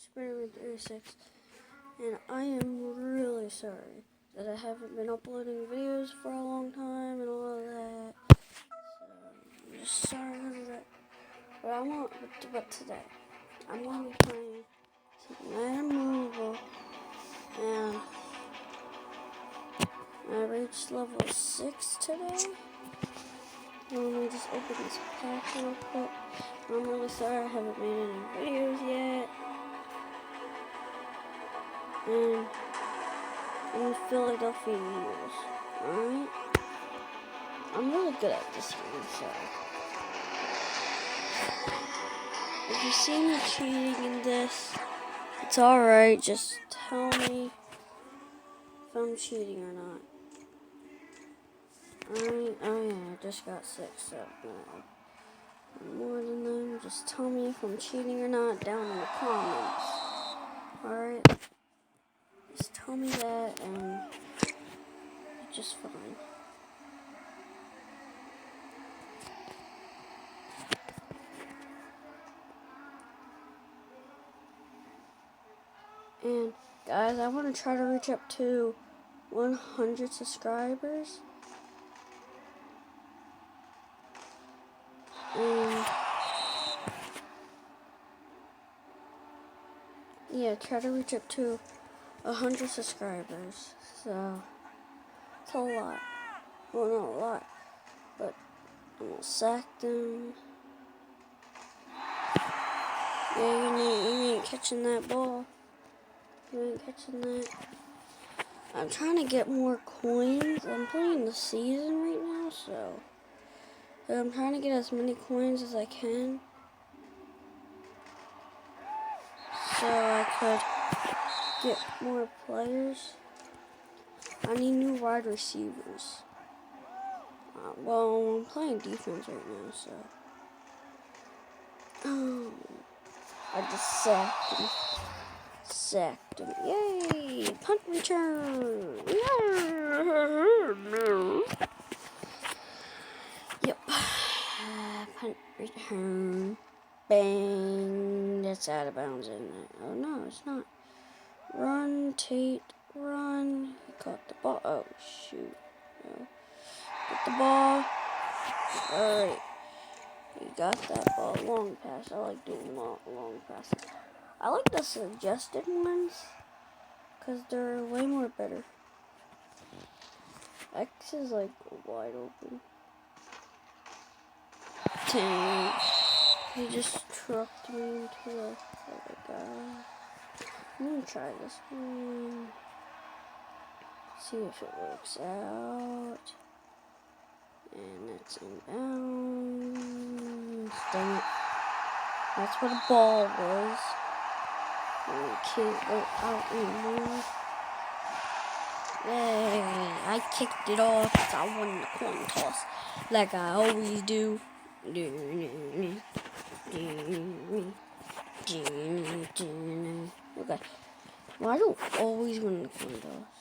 Spider-Man 36, and I am really sorry that I haven't been uploading videos for a long time and all of that. So I'm just sorry for that. But today I'm gonna be playing Night Removal, and I reached level 6 today. Let me just open this pack real quick. I'm really sorry I haven't made any videos yet. And in the Philadelphia Eagles. Alright? I'm really good at this game, so. If you see me cheating in this, it's alright. Just tell me if I'm cheating or not. Alright? Oh yeah, I just got 6, so more than them. Just tell me if I'm cheating or not down in the comments. Alright? Just tell me that, and it's just fine. And guys, I want to try to reach up to 100 subscribers. And yeah, try to reach up to 100 subscribers. So it's a lot. Well, not a lot, but I'm gonna sack them. Yeah, you ain't catching that ball. You ain't catching that. I'm trying to get more coins. I'm playing the season right now, so I'm trying to get as many coins as I can, so I could get more players. I need new wide receivers. Well, I'm playing defense right now, so. Oh, I just sacked him. Yay! Punt return! No. Yep. Punt return. Bang. That's out of bounds, isn't it? Oh, no, it's not. Run, Tate, run. He caught the ball. Oh, shoot. No. Get the ball. Alright. You got that ball. Long pass. I like doing long passes. I like the suggested ones, because they're way more better. X is like wide open. Dang. He just trucked me into the other guy. I'm gonna try this one. See if it works out. And that's inbounds. Dang it. That's what a ball was. And we can't go out anymore. Yay. I kicked it off because I won the coin toss. Like I always do. Okay. Well, I don't always win the coin toss.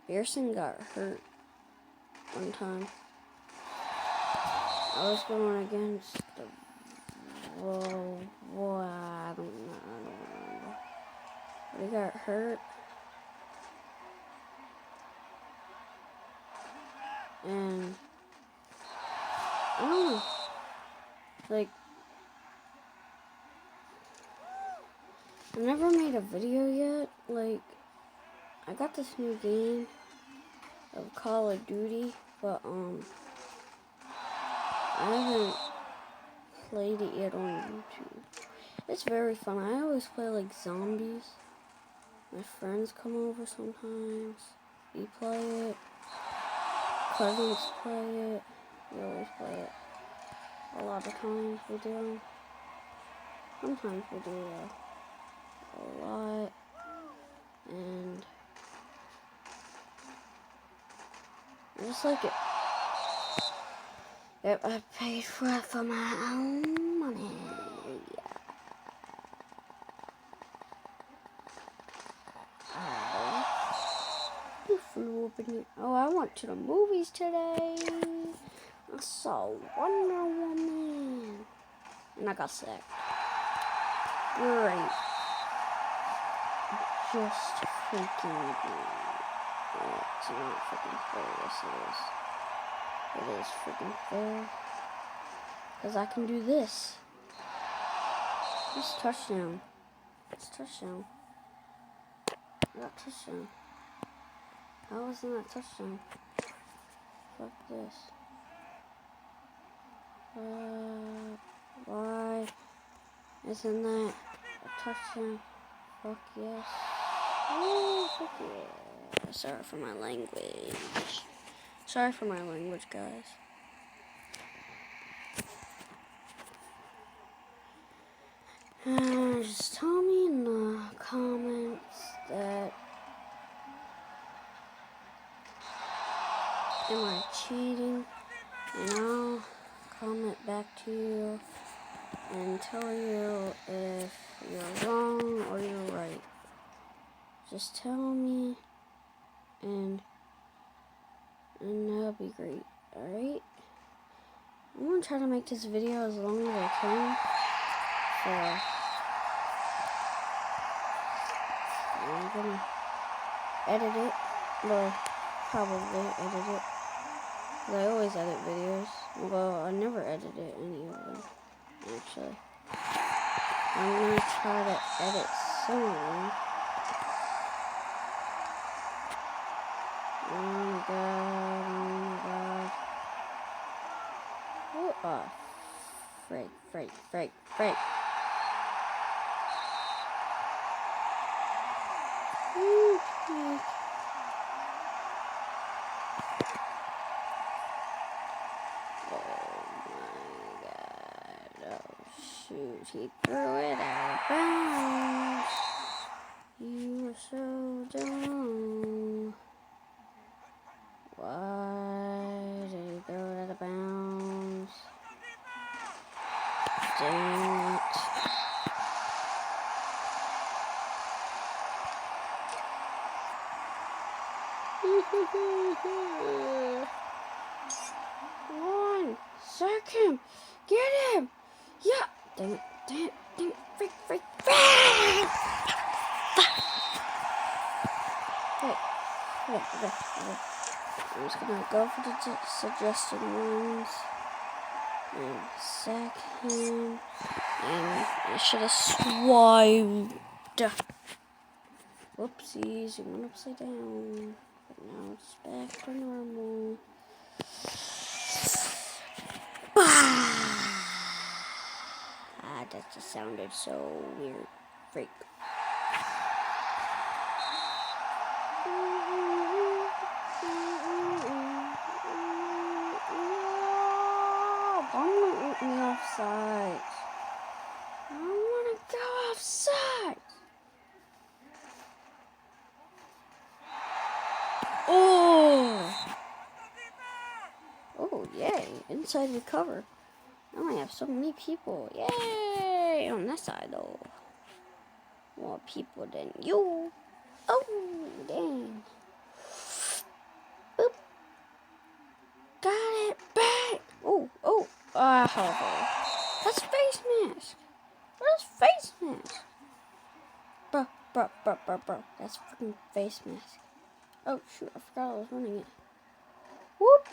Pearson got hurt one time. I was going against the... Whoa, I don't know. But he got hurt. And... I don't know. Like... I never made a video yet. Like... I got this new game of Call of Duty, but I haven't played it yet on YouTube. It's very fun. I always play like zombies. My friends come over sometimes. We play it. Cousins play it. We always play it. A lot of times we do. Sometimes we do a lot. And I just like it. Yep, I paid for it for my own money. You flew up in here. Oh, I went to the movies today. I saw Wonder Woman. And I got sacked. Great. Just freaking great. It's not freaking fair. Yes, it is. It is freaking fair. Because I can do this. This touchdown. It's touchdown. I got touchdown. How wasn't that touchdown? Fuck this. Why isn't that a touchdown? Fuck yes. Oh, fuck yeah. Sorry for my language. Sorry for my language, guys. Just tell me in the comments that am I cheating? And I'll comment back to you and tell you if you're wrong or you're right. Just tell me and that'll be great, alright? I'm gonna try to make this video as long as I can. I'm gonna edit it, well, probably edit it. I always edit videos. Well, I never edited any of them, actually. I'm gonna try to edit some of them. Oh my god, oh my god. What? Oh, freak. Shoot, he threw it out of bounds. You were so dumb. Why did he throw it out of bounds? Dang it. Come on, sack him. Get him. Yeah. Dang it. Freak. Okay. I'm just gonna go for the suggested ones and sack him. And I should have swiped. Whoopsies, it went upside down. But now it's back to normal. That just sounded so weird. Freak. I'm gonna me offside. I don't wanna go offside. Oh, yay. Inside recover. Now I have so many people. Yay! On that side, though. More people than you. Oh, dang. Boop. Got it back. Oh. That's face mask. Where's face mask? Bro. That's freaking face mask. Oh, shoot. I forgot I was running it. Whoop.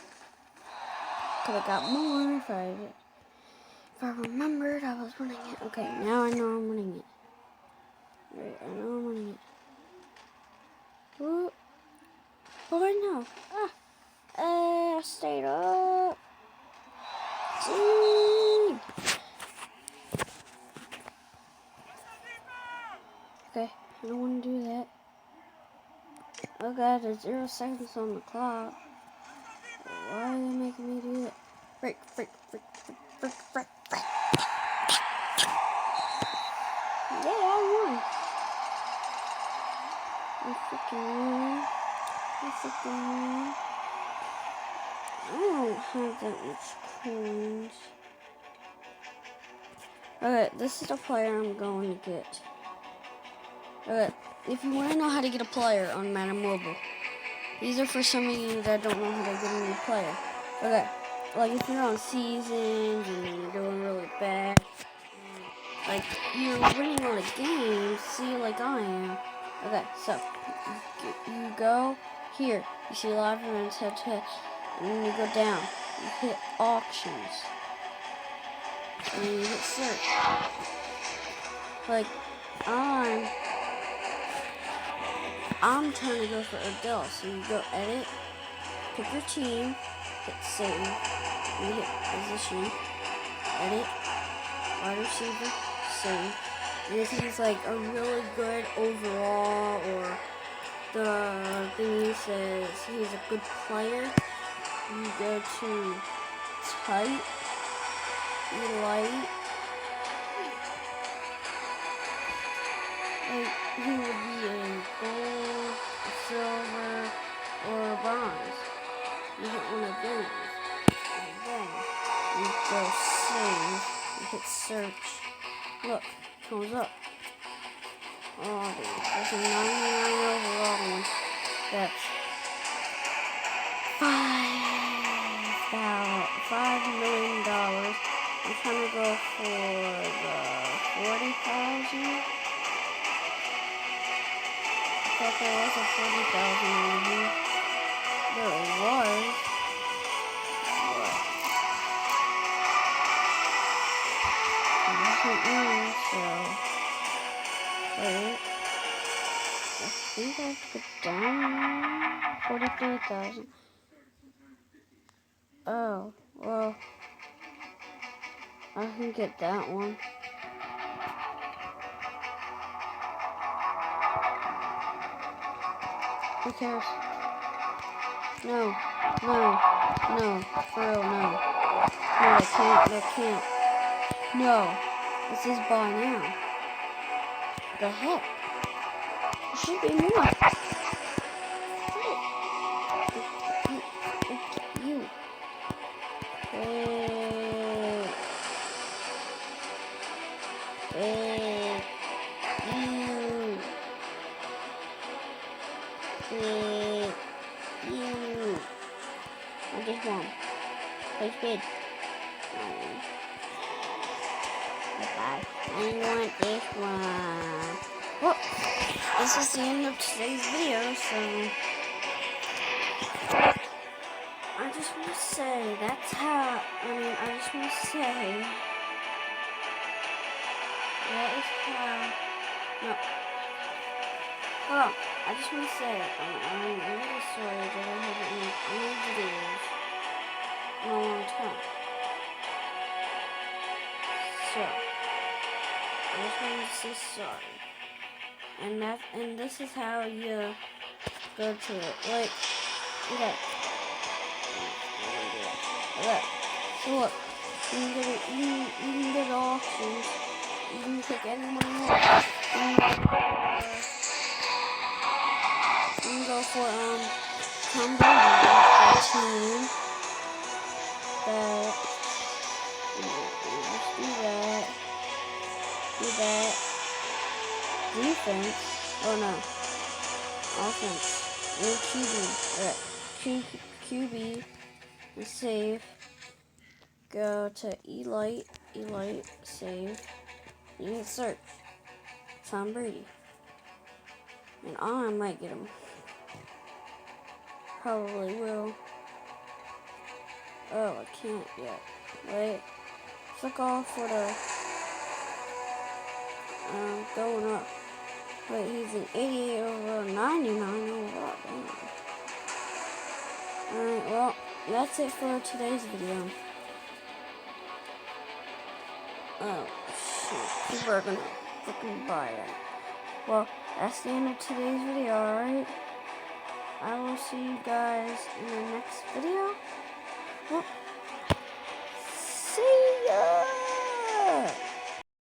Could have got more if I remembered I was running it. Okay, now I know I'm running it. Right, I know I'm running it. Whoop. Oh, I know. I stayed up. Gee. Okay, I don't want to do that. Oh god, there's 0 seconds on the clock. Why are they making me do that? Freak. Yeah, I won. I freaking won. I don't have that much coins. Okay, this is the player I'm going to get. Okay, if you want to know how to get a player on Madden Mobile, these are for some of you that don't know how to get a new player. Okay, like if you're on seasons and you're doing really bad, like you're winning on a game, see, like I am. Okay, so you go here. You see live events, head to head, and then you go down. You hit auctions, and then you hit search. Like I'm trying to go for Odell, so you go edit, pick your team, hit save, and you hit position, edit, wide receiver, save. And if he's like a really good overall, or the thing says he's a good player, you go to type, Elite, like he would be a gold, a silver, or a bronze. You hit one of those, and then you go save, you hit search. Look, it comes up. Oh, there's a 99 overall one. That's $5 million. I'm trying to go for the 40,000. I thought there was a 40,000 in here. There was. But it wasn't me, so. Wait. I think I have to go down 43,000. Oh, well. I can get that one. Who cares? No, for real, no. No, they can't. No, this is buy now. The heck? There should be more. You. You. I just won. Place bid. I want this one. Well, this is the end of today's video, so I just want to say that's how, I just want to say that is how, no, well, I just want to say, I'm really sorry that I haven't made any videos in a long time. So, I just wanted to say sorry. And this is how you go to it. Like, okay. Look. So look. You can go to auctions. You can pick anyone you want. You can go for Tom Brady, team. Do that. Defense. Oh no. Offense. No, QB. And save. Go to Elite. Save. You hit search. Tom Brady. And I might get him. Probably will. Oh, I can't yet. Wait. Click off for the going up. Wait, he's an 88 over 99 overall. Alright, well, that's it for today's video. Oh, shoot. People are gonna freaking buy it. Well, that's the end of today's video, alright? I will see you guys in the next video. Well, see ya!